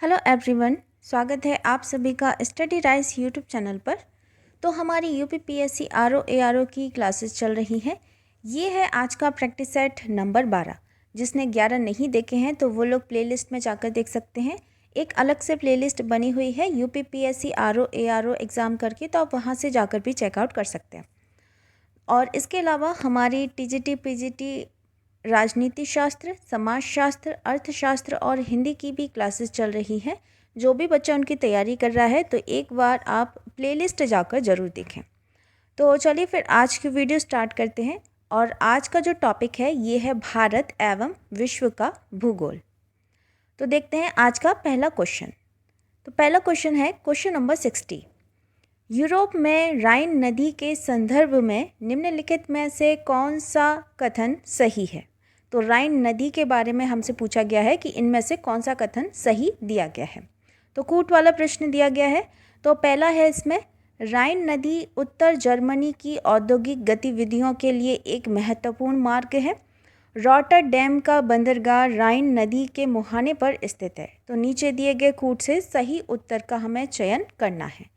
Hello everyone, स्वागत है आप सभी का स्टडी राइस यूट्यूब चैनल पर। तो हमारी यूपीपीएससी आरओ एआरओ की क्लासेस चल रही हैं। ये है आज का प्रैक्टिस सेट नंबर 12। जिसने 11 नहीं देखे हैं तो वो लोग प्लेलिस्ट में जाकर देख सकते हैं। एक अलग से प्लेलिस्ट बनी हुई है यूपीपीएससी आरओ एआरओ एग्ज़ाम करके, तो आप वहाँ से जाकर भी चेकआउट कर सकते हैं। और इसके अलावा हमारी टीजीटी पीजीटी राजनीति शास्त्र, समाजशास्त्र, अर्थशास्त्र और हिंदी की भी क्लासेस चल रही हैं। जो भी बच्चा उनकी तैयारी कर रहा है तो एक बार आप प्लेलिस्ट जाकर ज़रूर देखें। तो चलिए फिर आज की वीडियो स्टार्ट करते हैं। और आज का जो टॉपिक है ये है भारत एवं विश्व का भूगोल। तो देखते हैं आज का पहला क्वेश्चन। तो पहला क्वेश्चन है क्वेश्चन नंबर 60। यूरोप में राइन नदी के संदर्भ में निम्नलिखित में से कौन सा कथन सही है। तो राइन नदी के बारे में हमसे पूछा गया है कि इनमें से कौन सा कथन सही दिया गया है। तो कूट वाला प्रश्न दिया गया है। तो पहला है इसमें, राइन नदी उत्तर जर्मनी की औद्योगिक गतिविधियों के लिए एक महत्वपूर्ण मार्ग है। रॉटरडैम का बंदरगाह राइन नदी के मुहाने पर स्थित है। तो नीचे दिए गए कूट से सही उत्तर का हमें चयन करना है।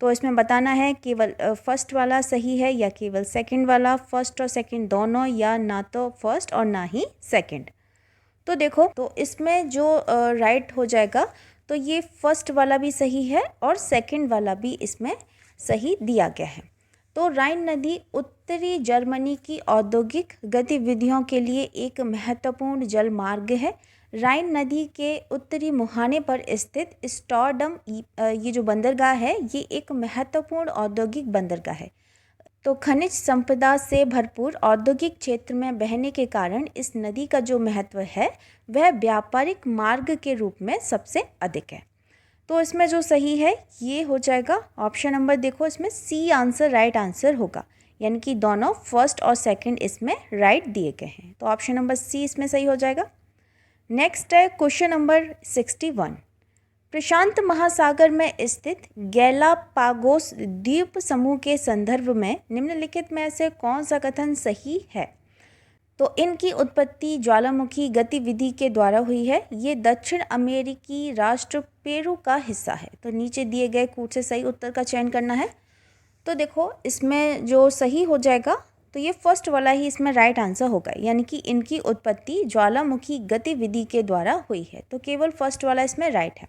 तो इसमें बताना है केवल फर्स्ट वाला सही है या केवल सेकंड वाला, फर्स्ट और सेकंड दोनों, या ना तो फर्स्ट और ना ही सेकंड। तो देखो, तो इसमें जो राइट हो जाएगा तो ये फर्स्ट वाला भी सही है और सेकंड वाला भी इसमें सही दिया गया है। तो राइन नदी उत्तरी जर्मनी की औद्योगिक गतिविधियों के लिए एक महत्वपूर्ण जल मार्ग है। राइन नदी के उत्तरी मुहाने पर स्थित स्टॉर्डम ये जो बंदरगाह है ये एक महत्वपूर्ण औद्योगिक बंदरगाह है। तो खनिज संपदा से भरपूर औद्योगिक क्षेत्र में बहने के कारण इस नदी का जो महत्व है वह व्यापारिक मार्ग के रूप में सबसे अधिक है। तो इसमें जो सही है ये हो जाएगा ऑप्शन नंबर, देखो इसमें सी आंसर राइट आंसर होगा, यानी कि दोनों फर्स्ट और सेकंड इसमें राइट दिए गए हैं। तो ऑप्शन नंबर सी इसमें सही हो जाएगा। नेक्स्ट है क्वेश्चन नंबर 61। प्रशांत महासागर में स्थित गैलापागोस द्वीप समूह के संदर्भ में निम्नलिखित में से कौन सा कथन सही है। तो इनकी उत्पत्ति ज्वालामुखी गतिविधि के द्वारा हुई है। ये दक्षिण अमेरिकी राष्ट्र पेरू का हिस्सा है। तो नीचे दिए गए कूट से सही उत्तर का चयन करना है। तो देखो इसमें जो सही हो जाएगा तो ये फर्स्ट वाला ही इसमें राइट आंसर होगा, यानी कि इनकी उत्पत्ति ज्वालामुखी गतिविधि के द्वारा हुई है। तो केवल फर्स्ट वाला इसमें राइट है।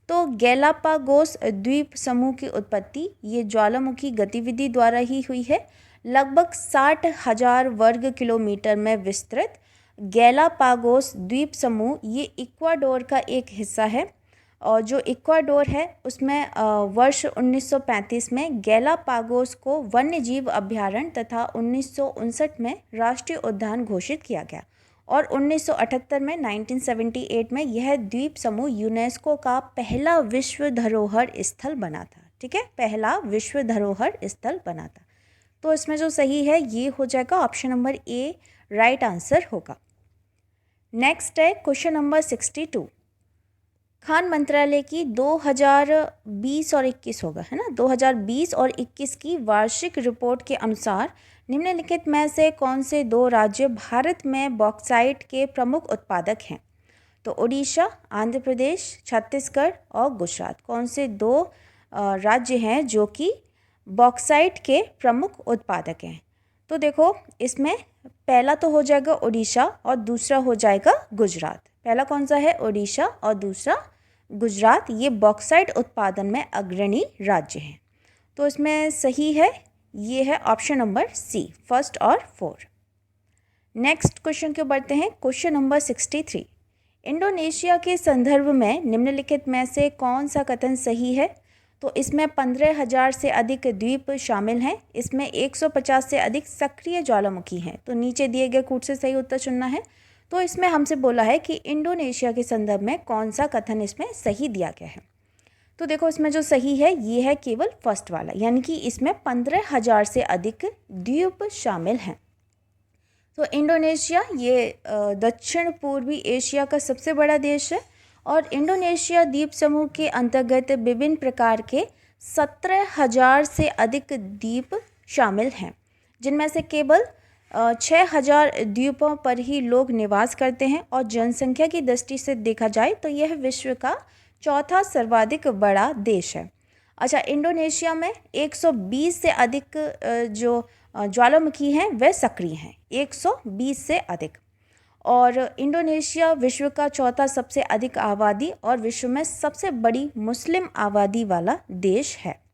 तो गैलापागोस द्वीप समूह की उत्पत्ति ये ज्वालामुखी गतिविधि द्वारा ही हुई है। लगभग 60,000 वर्ग किलोमीटर में विस्तृत गैलापागोस द्वीप समूह ये इक्वाडोर का एक हिस्सा है। और जो इक्वाडोर है उसमें वर्ष 1935 में गैलापागोस को वन्यजीव अभयारण्य तथा 1959 में राष्ट्रीय उद्यान घोषित किया गया। और 1978 में 1978 में यह द्वीप समूह यूनेस्को का पहला विश्व धरोहर स्थल बना था। ठीक है, पहला विश्व धरोहर स्थल बना था। तो इसमें जो सही है ये हो जाएगा option number A right answer होगा। नेक्स्ट है क्वेश्चन नंबर 62। खान मंत्रालय की 2020 और 21 होगा, है ना, 2020 और 21 की वार्षिक रिपोर्ट के अनुसार निम्नलिखित में से कौन से दो राज्य भारत में बॉक्साइट के प्रमुख उत्पादक हैं। तो उड़ीसा, आंध्र प्रदेश, छत्तीसगढ़ और गुजरात, कौन से दो राज्य हैं जो कि बॉक्साइट के प्रमुख उत्पादक हैं। तो देखो इसमें पहला तो हो जाएगा उड़ीसा और दूसरा हो जाएगा गुजरात। पहला कौन सा है, उड़ीसा, और दूसरा गुजरात। ये बॉक्साइट उत्पादन में अग्रणी राज्य हैं। तो इसमें सही है ये है ऑप्शन नंबर सी, फर्स्ट और 4। नेक्स्ट क्वेश्चन के बढ़ते हैं, क्वेश्चन नंबर 63। इंडोनेशिया के संदर्भ में निम्नलिखित में से कौन सा कथन सही है। तो इसमें 15,000 से अधिक द्वीप शामिल हैं। इसमें 150 से अधिक सक्रिय ज्वालामुखी हैं। तो नीचे दिए गए कूट से सही उत्तर चुनना है। तो इसमें हमसे बोला है कि इंडोनेशिया के संदर्भ में कौन सा कथन इसमें सही दिया गया है। तो देखो इसमें जो सही है ये है केवल फर्स्ट वाला, यानी कि इसमें 15,000 से अधिक द्वीप शामिल हैं। तो इंडोनेशिया ये दक्षिण पूर्वी एशिया का सबसे बड़ा देश है। और इंडोनेशिया द्वीप समूह के अंतर्गत विभिन्न प्रकार के 17,000 से अधिक द्वीप शामिल हैं, जिनमें से केवल 6,000 द्वीपों पर ही लोग निवास करते हैं और जनसंख्या की दृष्टि से देखा जाए तो यह विश्व का चौथा सर्वाधिक बड़ा देश है। अच्छा, इंडोनेशिया में 120 से अधिक जो ज्वालामुखी हैं वह सक्रिय हैं, 120 से अधिक। और इंडोनेशिया विश्व का चौथा सबसे अधिक आबादी और विश्व में सबसे बड़ी मुस्लिम आबादी वाला देश है।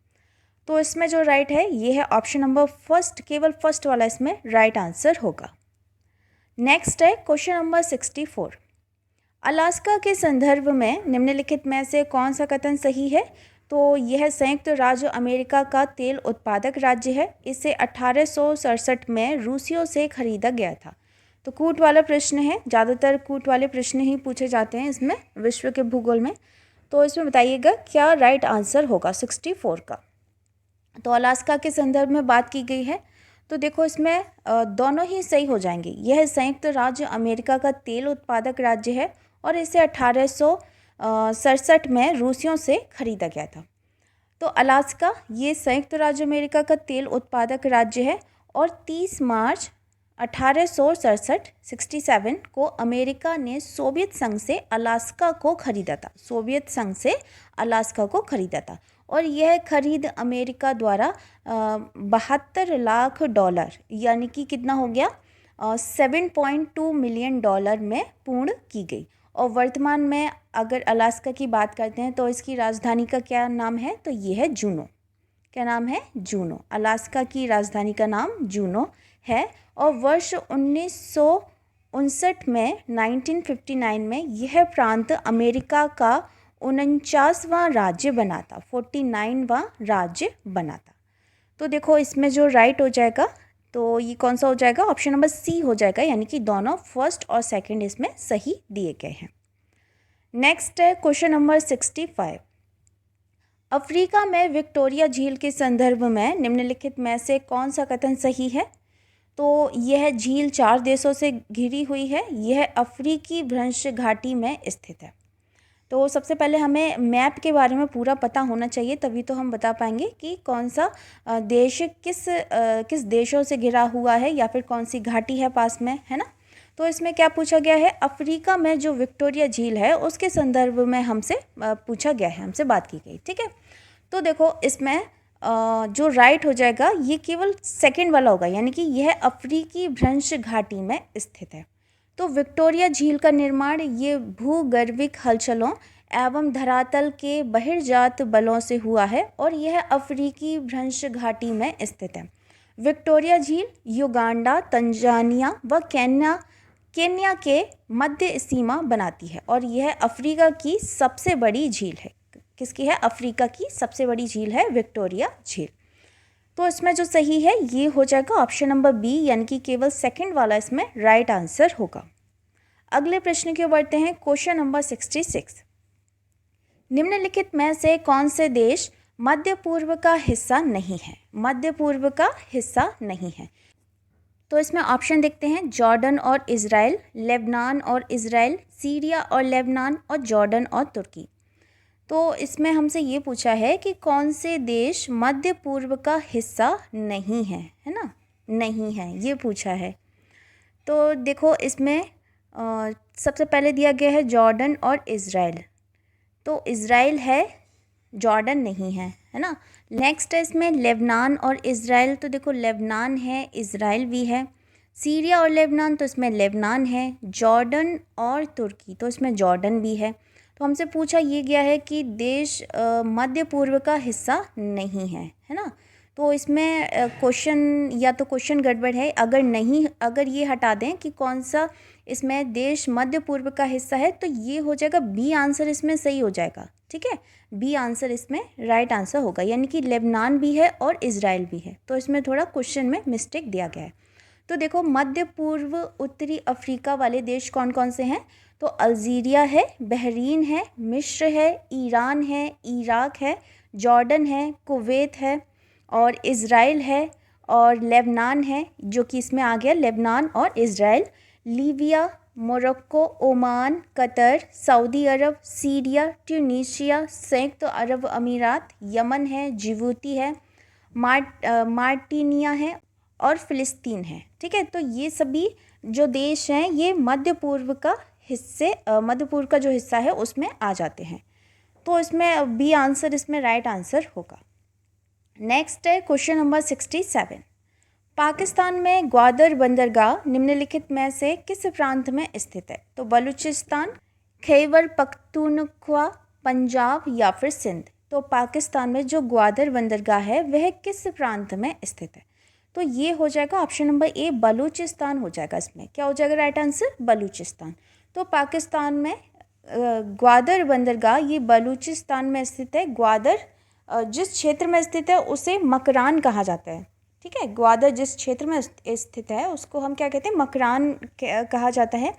तो इसमें जो राइट है ये है ऑप्शन नंबर फर्स्ट, केवल फर्स्ट वाला इसमें राइट आंसर होगा। नेक्स्ट है क्वेश्चन नंबर 64। अलास्का के संदर्भ में निम्नलिखित में से कौन सा कथन सही है? तो यह संयुक्त राज्य अमेरिका का तेल उत्पादक राज्य है। इसे 1867 में रूसियों से खरीदा गया था। तो कूट वाला प्रश्न है, ज़्यादातर कूट वाले प्रश्न ही पूछे जाते हैं इसमें विश्व के भूगोल में। तो इसमें बताइएगा क्या राइट आंसर होगा 64 का। तो अलास्का के संदर्भ में बात की गई है, तो देखो इसमें दोनों ही सही हो जाएंगे। यह संयुक्त राज्य अमेरिका का तेल उत्पादक राज्य है और इसे 1867 में रूसियों से खरीदा गया था। तो अलास्का ये संयुक्त राज्य अमेरिका का तेल उत्पादक राज्य है और 30 मार्च 1867 को अमेरिका ने सोवियत संघ से अलास्का को खरीदा था। सोवियत संघ से अलास्का को खरीदा था और यह खरीद अमेरिका द्वारा 72 लाख डॉलर यानी कि कितना हो गया 7.2 मिलियन डॉलर में पूर्ण की गई। और वर्तमान में अगर अलास्का की बात करते हैं तो इसकी राजधानी का क्या नाम है? तो ये है जूनो। क्या नाम है? जूनो। अलास्का की राजधानी का नाम जूनो है। और वर्ष 1959 में 1959 में यह प्रांत अमेरिका का 49वां राज्य बना था, 49वां राज्य बना था। तो देखो इसमें जो राइट हो जाएगा तो ये कौन सा हो जाएगा? ऑप्शन नंबर सी हो जाएगा, यानी कि दोनों फर्स्ट और सेकंड इसमें सही दिए गए हैं। नेक्स्ट है क्वेश्चन नंबर 65। अफ्रीका में विक्टोरिया झील के संदर्भ में निम्नलिखित में से कौन सा कथन सही है? तो यह झील 4 देशों से घिरी हुई है। यह अफ्रीकी भ्रंश घाटी में स्थित है। तो सबसे पहले हमें मैप के बारे में पूरा पता होना चाहिए, तभी तो हम बता पाएंगे कि कौन सा देश किस देशों से घिरा हुआ है या फिर कौन सी घाटी है पास में, है ना। तो इसमें क्या पूछा गया है? अफ्रीका में जो विक्टोरिया झील है उसके संदर्भ में हमसे पूछा गया है, हमसे बात की गई। ठीक है, तो देखो इसमें जो राइट हो जाएगा ये केवल सेकंड वाला होगा, यानी कि यह अफ्रीकी भ्रंश घाटी में स्थित है। तो विक्टोरिया झील का निर्माण ये भूगर्भिक हलचलों एवं धरातल के बहिर्जात बलों से हुआ है और यह अफ्रीकी भ्रंश घाटी में स्थित है। विक्टोरिया झील युगांडा, तंजानिया व केन्या के मध्य सीमा बनाती है और यह अफ्रीका की सबसे बड़ी झील है। किसकी है? अफ्रीका की सबसे बड़ी झील है विक्टोरिया झील। तो इसमें जो सही है ये हो जाएगा ऑप्शन नंबर बी, यानी कि केवल सेकंड वाला इसमें राइट आंसर होगा। अगले प्रश्न की ओर बढ़ते हैं। Question number 66। निम्नलिखित में से कौन से देश मध्य पूर्व का हिस्सा नहीं है? मध्य पूर्व का हिस्सा नहीं है। तो इसमें ऑप्शन देखते हैं, जॉर्डन और इजराइल, लेबनान और इजराइल, सीरिया और लेबनान और जॉर्डन और तुर्की। तो इसमें हमसे ये पूछा है कि कौन से देश मध्य पूर्व का हिस्सा नहीं है, है ना, नहीं है, ये पूछा है। तो देखो इसमें सबसे पहले दिया गया है जॉर्डन और इजराइल। तो इजराइल है, जॉर्डन नहीं है, है ना। नेक्स्ट है इसमें लेबनान और इजराइल। तो देखो लेबनान है, इजराइल भी है। सीरिया और लेबनान, तो इसमें लेबनान है। जॉर्डन और तुर्की, तो इसमें जॉर्डन भी है। तो हमसे पूछा ये गया है कि देश मध्य पूर्व का हिस्सा नहीं है, है ना। तो इसमें क्वेश्चन या तो क्वेश्चन गड़बड़ है। अगर ये हटा दें कि कौन सा इसमें देश मध्य पूर्व का हिस्सा है, तो ये हो जाएगा बी आंसर, इसमें सही हो जाएगा। ठीक है, बी आंसर इसमें राइट आंसर होगा, यानी कि लेबनान भी है और इजराइल भी है। तो इसमें थोड़ा क्वेश्चन में मिस्टेक दिया गया है। तो देखो मध्य पूर्व उत्तरी अफ्रीका वाले देश कौन कौन से हैं? तो अल्जीरिया है, बहरीन है, मिस्र है, ईरान है, इराक है, जॉर्डन है, कुवैत है और इज़राइल है और लेबनान है, जो कि इसमें आ गया लेबनान और Israel. Libya, Morocco, Oman, Qatar, Saudi Arabia, Syria, Tunisia, संयुक्त अरब अमीरात, यमन है, जिबूती है, मार्टिनिया है और फ़िलिस्तीन है। ठीक है। तो ये सभी जो देश हैं ये मध्य पूर्व का जो हिस्सा है उसमें आ जाते हैं। तो इसमें बी आंसर इसमें राइट आंसर होगा। नेक्स्ट है क्वेश्चन नंबर 67। पाकिस्तान में ग्वादर बंदरगाह निम्नलिखित में से किस प्रांत में स्थित है? तो बलूचिस्तान, खैबर पख्तूनख्वा, पंजाब या फिर सिंध। तो पाकिस्तान में जो ग्वादर बंदरगाह है वह किस प्रांत में स्थित है? तो ये हो जाएगा ऑप्शन नंबर ए बलूचिस्तान हो जाएगा। इसमें क्या हो जाएगा राइट आंसर? बलूचिस्तान। तो पाकिस्तान में ग्वादर बंदरगाह ये बलूचिस्तान में स्थित है। ग्वादर जिस क्षेत्र में स्थित है उसे मकरान कहा जाता है। ठीक है, ग्वादर जिस क्षेत्र में स्थित है उसको हम क्या कहते हैं? मकरान कहा जाता है।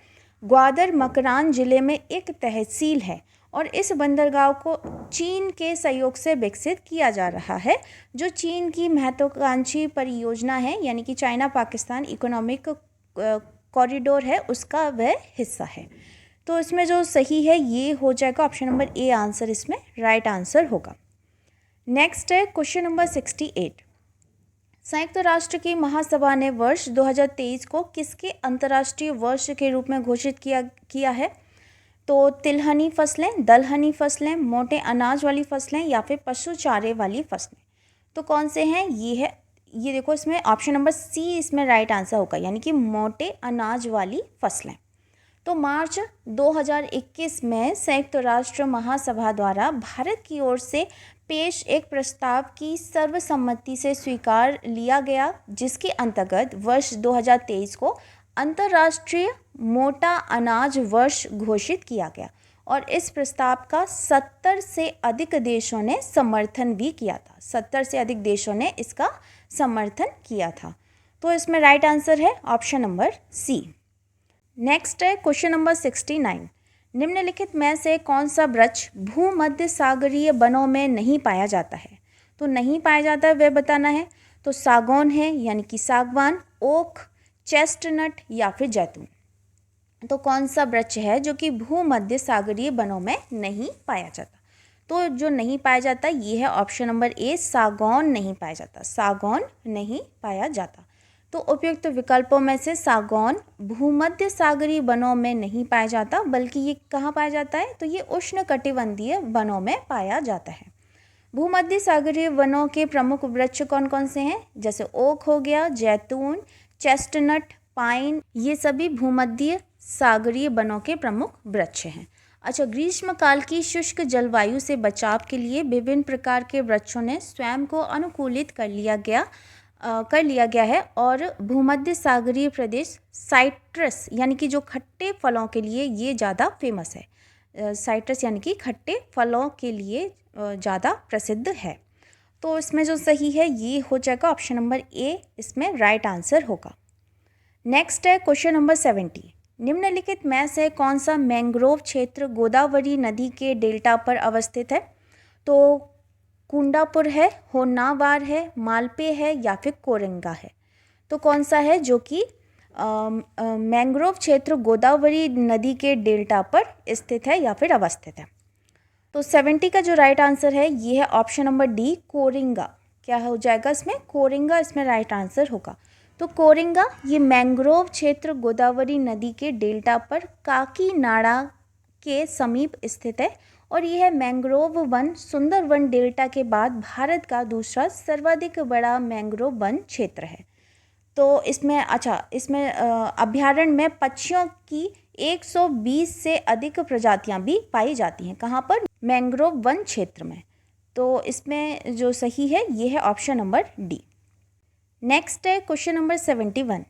ग्वादर मकरान ज़िले में एक तहसील है और इस बंदरगाह को चीन के सहयोग से विकसित किया जा रहा है, जो चीन की महत्वाकांक्षी परियोजना है, यानी कि चाइना पाकिस्तान इकोनॉमिक कॉरिडोर है, उसका वह हिस्सा है। तो इसमें जो सही है ये हो जाएगा ऑप्शन नंबर ए आंसर इसमें राइट आंसर होगा। नेक्स्ट है क्वेश्चन नंबर 68। संयुक्त राष्ट्र की महासभा ने वर्ष 2023 को किसके अंतर्राष्ट्रीय वर्ष के रूप में घोषित किया है? तो तिलहनी फसलें, दलहनी फसलें, मोटे अनाज वाली फसलें या फिर पशु चारे वाली फसलें। तो कौन से हैं? ये देखो, इसमें ऑप्शन नंबर सी इसमें राइट आंसर होगा, यानी कि मोटे अनाज वाली फसलें। तो मार्च 2021 में संयुक्त राष्ट्र महासभा द्वारा भारत की ओर से पेश एक प्रस्ताव की सर्वसम्मति से स्वीकार लिया गया, जिसके अंतर्गत वर्ष 2023 को अंतर्राष्ट्रीय मोटा अनाज वर्ष घोषित किया गया और इस प्रस्ताव का 70 से अधिक देशों ने समर्थन भी किया था। 70 से अधिक देशों ने इसका समर्थन किया था। तो इसमें राइट आंसर है ऑप्शन नंबर सी। नेक्स्ट है क्वेश्चन नंबर 69। निम्नलिखित में से कौन सा वृक्ष भूमध्य सागरीय वनों में नहीं पाया जाता है? तो नहीं पाया जाता है वह बताना है। तो सागौन है, यानी कि सागवान, ओक, चेस्टनट या फिर जैतून। तो कौन सा वृक्ष है जो कि भूमध्य सागरीय वनों में नहीं पाया जाता? तो जो नहीं पाया जाता ये है ऑप्शन नंबर ए सागौन नहीं पाया जाता। सागौन नहीं पाया जाता। तो उपयुक्त विकल्पों में से सागौन भूमध्य सागरीय वनों में नहीं पाया जाता, बल्कि ये कहाँ पाया जाता है? तो ये उष्णकटिबंधीय वनों में पाया जाता है। भूमध्य सागरीय वनों के प्रमुख वृक्ष कौन कौन से हैं? जैसे ओक हो गया, जैतून, चेस्टनट, पाइन, ये सभी भूमध्य सागरीय वनों के प्रमुख वृक्ष हैं। अच्छा, ग्रीष्मकाल की शुष्क जलवायु से बचाव के लिए विभिन्न प्रकार के वृक्षों ने स्वयं को अनुकूलित कर लिया गया है और भूमध्य सागरीय प्रदेश साइट्रस यानी कि जो खट्टे फलों के लिए ये ज़्यादा फेमस है। साइट्रस यानी कि खट्टे फलों के लिए ज़्यादा प्रसिद्ध है। तो इसमें जो सही है ये हो जाएगा ऑप्शन नंबर ए, इसमें राइट आंसर होगा। नेक्स्ट है क्वेश्चन नंबर 70। निम्नलिखित में से कौन सा मैंग्रोव क्षेत्र गोदावरी नदी के डेल्टा पर अवस्थित है? तो कुंडापुर है, होन्नावर है, मालपे है या फिर कोरेंगा है। तो कौन सा है जो कि मैंग्रोव क्षेत्र गोदावरी नदी के डेल्टा पर स्थित है या फिर अवस्थित है? तो 70 का जो राइट आंसर है ये है ऑप्शन नंबर डी कोरेंगा। क्या हो जाएगा इसमें? कोरेंगा इसमें राइट आंसर होगा। तो कोरेंगा ये मैंग्रोव क्षेत्र गोदावरी नदी के डेल्टा पर काकीनाडा के समीप स्थित है और यह मैंग्रोव वन सुंदरवन डेल्टा के बाद भारत का दूसरा सर्वाधिक बड़ा मैंग्रोव वन क्षेत्र है। तो इसमें अभ्यारण्य में पक्षियों की 120 से अधिक प्रजातियां भी पाई जाती हैं। कहाँ पर? मैंग्रोव वन क्षेत्र में। तो इसमें जो सही है ये है ऑप्शन नंबर डी। नेक्स्ट है क्वेश्चन नंबर 71।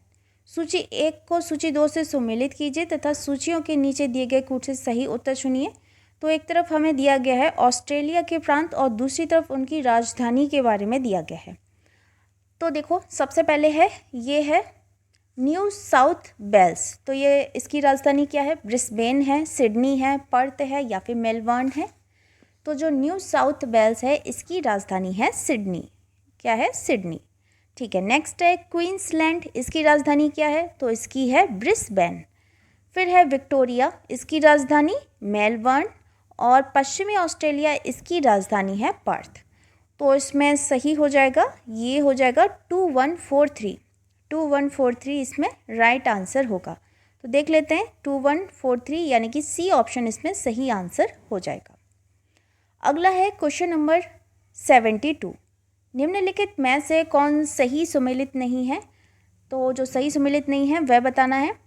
सूची 1 को सूची 2 से सुमेलित कीजिए तथा सूचियों के नीचे दिए गए कूट से सही उत्तर चुनिए। तो एक तरफ हमें दिया गया है ऑस्ट्रेलिया के प्रांत और दूसरी तरफ उनकी राजधानी के बारे में दिया गया है। तो देखो, सबसे पहले ये है न्यू साउथ वेल्स। तो ये इसकी राजधानी क्या है? ब्रिस्बेन है, सिडनी है, पर्थ है या फिर मेलबर्न है। तो जो न्यू साउथ वेल्स है इसकी राजधानी है सिडनी। क्या है? सिडनी। ठीक है। नेक्स्ट है क्वींसलैंड, इसकी राजधानी क्या है? तो इसकी है ब्रिस्बेन। फिर है विक्टोरिया, इसकी राजधानी मेलबर्न और पश्चिमी ऑस्ट्रेलिया इसकी राजधानी है पर्थ। तो इसमें सही हो जाएगा, ये हो जाएगा 2143। 2143 इसमें राइट आंसर होगा। तो देख लेते हैं 2143 यानी कि सी ऑप्शन इसमें सही आंसर हो जाएगा। अगला है क्वेश्चन नंबर 72। निम्नलिखित में से कौन सही सुमेलित नहीं है? तो जो सही सुमेलित नहीं है वह बताना है।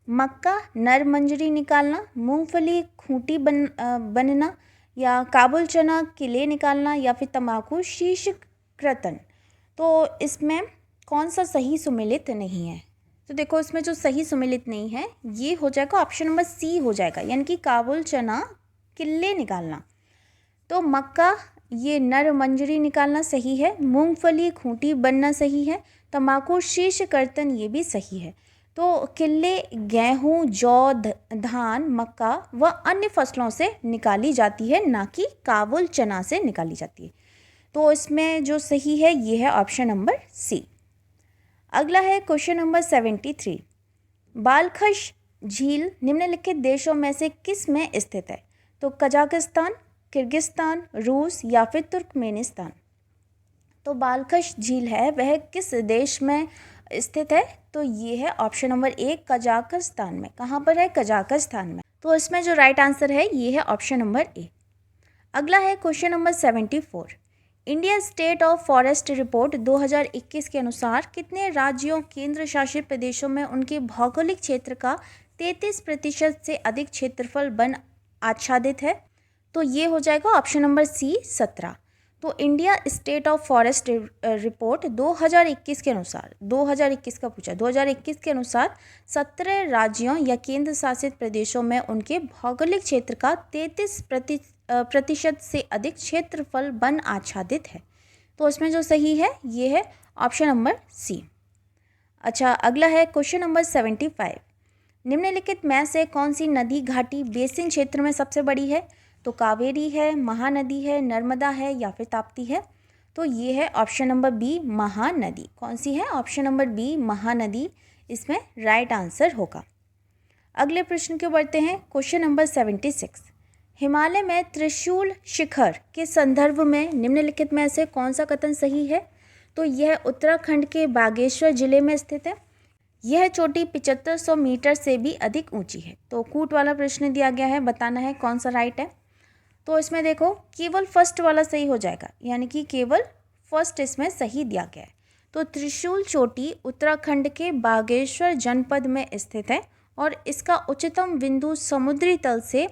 मक्का नर मंजरी निकालना, मूंगफली खूंटी बनना, या काबुल चना किले निकालना, या फिर तंबाकू शीश कृतन। तो इसमें कौन सा सही सुमेलित नहीं है? तो देखो इसमें जो सही सुमेलित नहीं है ये हो जाएगा ऑप्शन नंबर सी हो जाएगा, यानी कि काबुल चना किले निकालना। तो मक्का ये नर मंजरी निकालना सही है, मूंगफली खूंटी बनना सही है, तंबाकू शीश कर्तन ये भी सही है। तो किले गेहूँ, जौ, धान, मक्का व अन्य फसलों से निकाली जाती है, ना कि काबुल चना से निकाली जाती है। तो इसमें जो सही है ये है ऑप्शन नंबर सी। अगला है क्वेश्चन नंबर 73। बालखश झील निम्नलिखित देशों में से किस में स्थित है? तो कजाकिस्तान, किर्गिस्तान, रूस या फिर तुर्कमेनिस्तान। तो बालखश झील है वह किस देश में स्थित है? तो ये है ऑप्शन नंबर ए कजाकिस्तान में। कहाँ पर है? कजाकिस्तान में। तो इसमें जो राइट आंसर है ये है ऑप्शन नंबर ए। अगला है question number 74। India state of forest report 2021 के अनुसार कितने राज्यों केंद्र शासित प्रदेशों में उनके भौगोलिक क्षेत्र का 33% से अधिक क्षेत्रफल वन आच्छादित है? तो ये हो जाएगा ऑप्शन नंबर सी 17। तो India state of forest report 2021 के अनुसार, 2021 का पूछा, 2021 के अनुसार 17 राज्यों या केंद्र शासित प्रदेशों में उनके भौगोलिक क्षेत्र का 33% से अधिक क्षेत्रफल वन आच्छादित है। तो इसमें जो सही है ये है ऑप्शन नंबर सी। अच्छा, अगला है क्वेश्चन नंबर 75। निम्नलिखित में से कौन सी नदी घाटी बेसिन क्षेत्र में सबसे बड़ी है? तो कावेरी है, महानदी है, नर्मदा है या फिर ताप्ती है। तो ये है ऑप्शन नंबर बी महानदी। कौन सी है? ऑप्शन नंबर बी महानदी इसमें राइट आंसर होगा। अगले प्रश्न की बढ़ते हैं। Question number 76। हिमालय में त्रिशूल शिखर के संदर्भ में निम्नलिखित में से कौन सा कथन सही है? तो यह उत्तराखंड के बागेश्वर जिले में स्थित है। यह चोटी 7500 मीटर से भी अधिक ऊंची है। तो कूट वाला प्रश्न दिया गया है, बताना है कौन सा राइट है। तो इसमें देखो केवल फर्स्ट वाला सही हो जाएगा, यानी कि केवल फर्स्ट इसमें सही दिया गया है। तो त्रिशूल चोटी उत्तराखंड के बागेश्वर जनपद में स्थित है और इसका उच्चतम बिंदु समुद्री तल से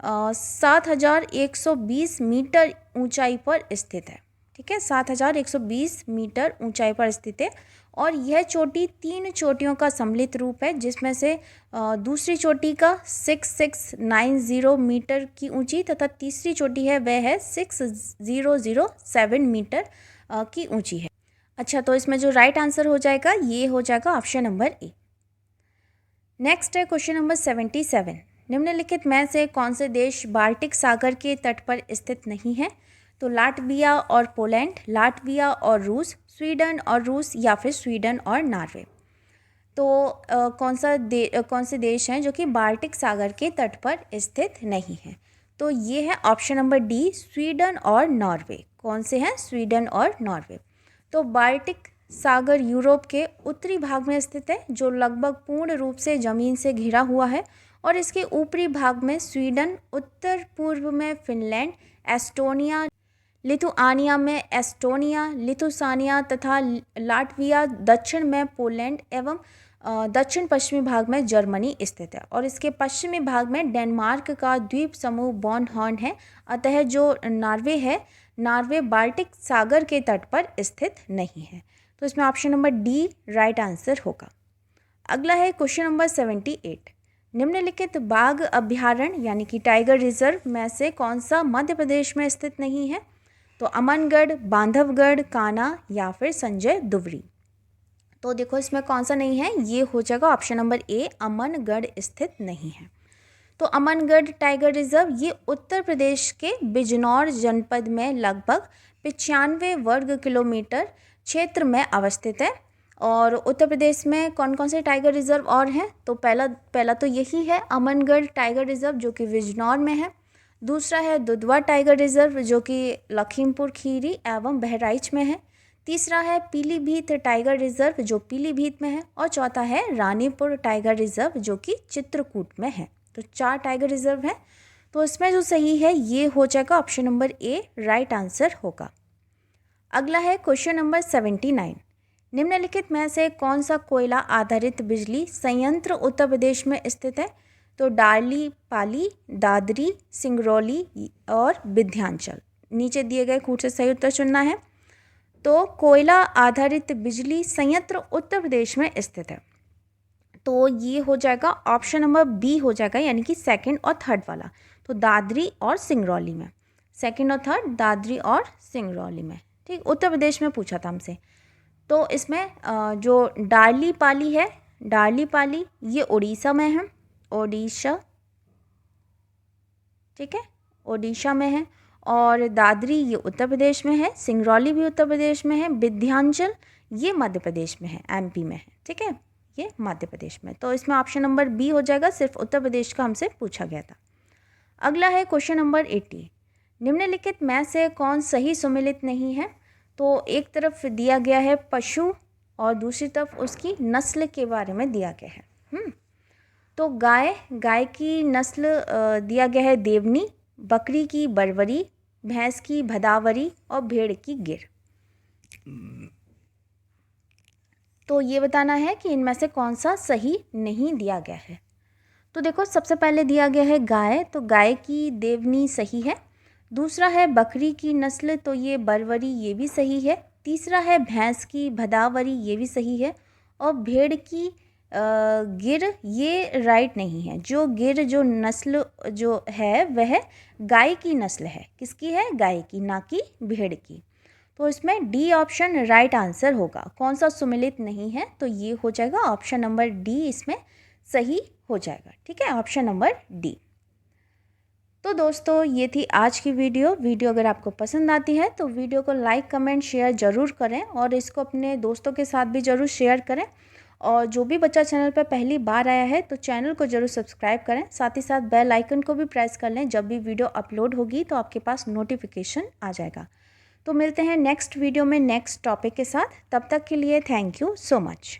7120 मीटर ऊंचाई पर स्थित है। ठीक है, 7120 मीटर ऊंचाई पर स्थित है और यह चोटी 3 चोटियों का सम्मिलित रूप है, जिसमें से दूसरी चोटी का 6690 मीटर की ऊंची तथा तीसरी चोटी है वह है 6007 मीटर की ऊंची है। अच्छा, तो इसमें जो राइट आंसर हो जाएगा ये हो जाएगा ऑप्शन नंबर ए। नेक्स्ट है क्वेश्चन नंबर 77। निम्नलिखित में से कौन से देश बाल्टिक सागर के तट पर स्थित नहीं है? तो लाटविया और पोलैंड, लाटविया और रूस, स्वीडन और रूस या फिर स्वीडन और नॉर्वे। तो कौन से देश हैं जो कि बाल्टिक सागर के तट पर स्थित नहीं हैं? तो ये है ऑप्शन नंबर डी स्वीडन और नॉर्वे। कौन से हैं? स्वीडन और नॉर्वे। तो बाल्टिक सागर यूरोप के उत्तरी भाग में स्थित है, जो लगभग पूर्ण रूप से ज़मीन से घिरा हुआ है, और इसके ऊपरी भाग में स्वीडन, उत्तर पूर्व में फिनलैंड, एस्टोनिया, लिथुआनिया में एस्टोनिया, लिथुआनिया तथा लाटविया, दक्षिण में पोलैंड एवं दक्षिण पश्चिमी भाग में जर्मनी स्थित है, और इसके पश्चिमी भाग में डेनमार्क का द्वीप समूह बॉर्नहॉर्न है। अतः जो नॉर्वे है, नॉर्वे बाल्टिक सागर के तट पर स्थित नहीं है। तो इसमें option number D right answer होगा। अगला है क्वेश्चन नंबर 78। निम्नलिखित बाघ अभ्यारण्य यानी कि टाइगर रिजर्व में से कौन सा मध्य प्रदेश में स्थित नहीं है? तो अमनगढ़, बांधवगढ़, कान्हा या फिर संजय दुबरी। तो देखो इसमें कौन सा नहीं है, ये हो जाएगा ऑप्शन नंबर ए अमनगढ़ स्थित नहीं है। तो अमनगढ़ टाइगर रिजर्व ये उत्तर प्रदेश के बिजनौर जनपद में लगभग 95 वर्ग किलोमीटर क्षेत्र में अवस्थित है। और उत्तर प्रदेश में कौन कौन से टाइगर रिजर्व और हैं? तो पहला तो यही है अमनगढ़ टाइगर रिजर्व जो कि बिजनौर में है। दूसरा है दुधवा टाइगर रिजर्व जो कि लखीमपुर खीरी एवं बहराइच में है। तीसरा है पीलीभीत टाइगर रिजर्व जो पीलीभीत में है, और चौथा है रानीपुर टाइगर रिजर्व जो कि चित्रकूट में है। तो 4 टाइगर रिजर्व है। तो इसमें जो सही है ये हो जाएगा option number A, right answer होगा। अगला है क्वेश्चन नंबर 79। निम्नलिखित में से कौन सा कोयला आधारित बिजली संयंत्र उत्तर प्रदेश में स्थित है? तो डार्ली पाली, दादरी, सिंगरौली और विंध्याचल। नीचे दिए गए कूट से सही उत्तर चुनना है। तो कोयला आधारित बिजली संयंत्र उत्तर प्रदेश में स्थित है, तो ये हो जाएगा ऑप्शन नंबर बी हो जाएगा, यानी कि सेकंड और थर्ड वाला। तो दादरी और सिंगरौली में, सेकंड और थर्ड दादरी और सिंगरौली में। ठीक, उत्तर प्रदेश में पूछा था हमसे। तो इसमें जो डार्ली पाली है, डार्ली पाली ये उड़ीसा में है, ओडिशा, ठीक है, ओडिशा में है। और दादरी ये उत्तर प्रदेश में है, सिंगरौली भी उत्तर प्रदेश में है, विंध्याचल ये मध्य प्रदेश में है, एमपी में है, ठीक है, ये मध्य प्रदेश में। तो इसमें ऑप्शन नंबर बी हो जाएगा, सिर्फ उत्तर प्रदेश का हमसे पूछा गया था। अगला है क्वेश्चन नंबर 80। निम्नलिखित में से कौन सही सुमेलित नहीं है? तो एक तरफ दिया गया है पशु और दूसरी तरफ उसकी नस्ल के बारे में दिया गया है। तो गाय की नस्ल दिया गया है देवनी, बकरी की बरबरी, भैंस की भदावरी और भेड़ की गिर। तो ये बताना है कि इनमें से कौन सा सही नहीं दिया गया है। तो देखो, सबसे पहले दिया गया है गाय, तो गाय की देवनी सही है। दूसरा है बकरी की नस्ल, तो ये बरबरी ये भी सही है। तीसरा है भैंस की भदावरी ये भी सही है। और भेड़ की गिर ये राइट नहीं है। जो गिर जो नस्ल जो है वह गाय की नस्ल है। किसकी है? गाय की, ना कि भेड़ की। तो इसमें डी ऑप्शन राइट आंसर होगा। कौन सा सुमेलित नहीं है? तो ये हो जाएगा ऑप्शन नंबर डी, इसमें सही हो जाएगा। ठीक है, ऑप्शन नंबर डी। तो दोस्तों, ये थी आज की वीडियो अगर आपको पसंद आती है तो वीडियो को लाइक कमेंट शेयर ज़रूर करें और इसको अपने दोस्तों के साथ भी ज़रूर शेयर करें। और जो भी बच्चा चैनल पर पहली बार आया है तो चैनल को ज़रूर सब्सक्राइब करें, साथ ही साथ बेल आइकन को भी प्रेस कर लें। जब भी वीडियो अपलोड होगी तो आपके पास नोटिफिकेशन आ जाएगा। तो मिलते हैं नेक्स्ट वीडियो में नेक्स्ट टॉपिक के साथ। तब तक के लिए थैंक यू सो मच।